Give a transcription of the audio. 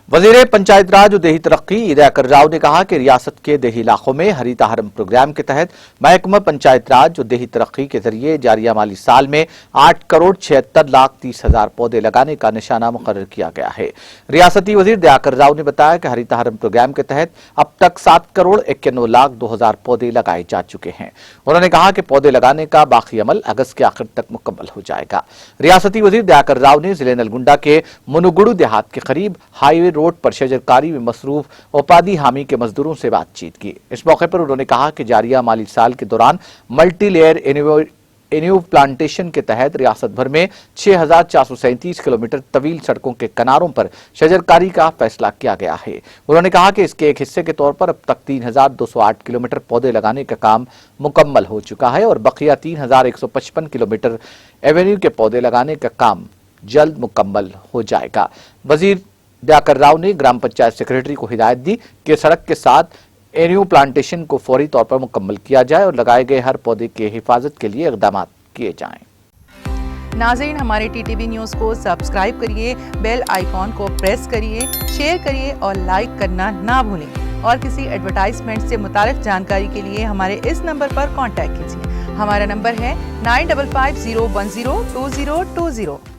वज़ीर पंचायत राज और देही तरक्की ईद अकर राव ने कहा कि रियासत के देही इलाकों में हरीता हरम प्रोग्राम के तहत महकमा पंचायत राज और देही तरक्की के जरिए जारिया माली साल में 8,76,30,000 पौधे लगाने का निशाना मुकर्रर किया गया है। रियासती वज़ीर दयाकर राव ने बताया कि हरीता हरम प्रोग्राम के तहत अब तक 7,91,02,000 पौधे लगाए जा चुके हैं। उन्होंने कहा कि पौधे लगाने का बाकी अमल अगस्त के आखिर तक मुकम्मल हो जाएगा। रियासती वज़ीर दयाकर राव ने जिले नलगुंडा के मुनुगुड़ू देहात के करीब हाईवे रोड पर शजरकारी में मसरूफ उपाधि हामी के मजदूरों से बातचीत की। इस मौके पर उन्होंने कहा कि जारिया माली साल के दौरान मल्टी लेयर एन्यू प्लांटेशन के तहत रियासत भर में 6,437 किलोमीटर तवील सड़कों के किनारों पर शजरकारी का फैसला किया गया है। उन्होंने कहा कि इसके एक हिस्से के तौर पर अब तक 3,208 किलोमीटर पौधे लगाने का काम मुकम्मल हो चुका है और बकिया 3,155 किलोमीटर एवेन्यू के पौधे लगाने का काम जल्द मुकम्मल हो जाएगा। वजीर दयाकर राव ने ग्राम पंचायत सेक्रेटरी को हिदायत दी कि सड़क के साथ एन्यू प्लांटेशन को फौरी तौर पर मुकम्मल किया जाए और लगाए गए हर पौधे के हिफाजत के लिए इक़दाम किए जाएं। नाज़रीन, हमारे टीटीवी न्यूज़ को सब्सक्राइब करिए, बेल आइकॉन को प्रेस करिए, शेयर करिए और लाइक करना ना भूलें। और किसी एडवर्टाइजमेंट से मुताल्लिक़ जानकारी के लिए हमारे इस नंबर पर कॉन्टैक्ट कीजिए। हमारा नंबर है 9550102020।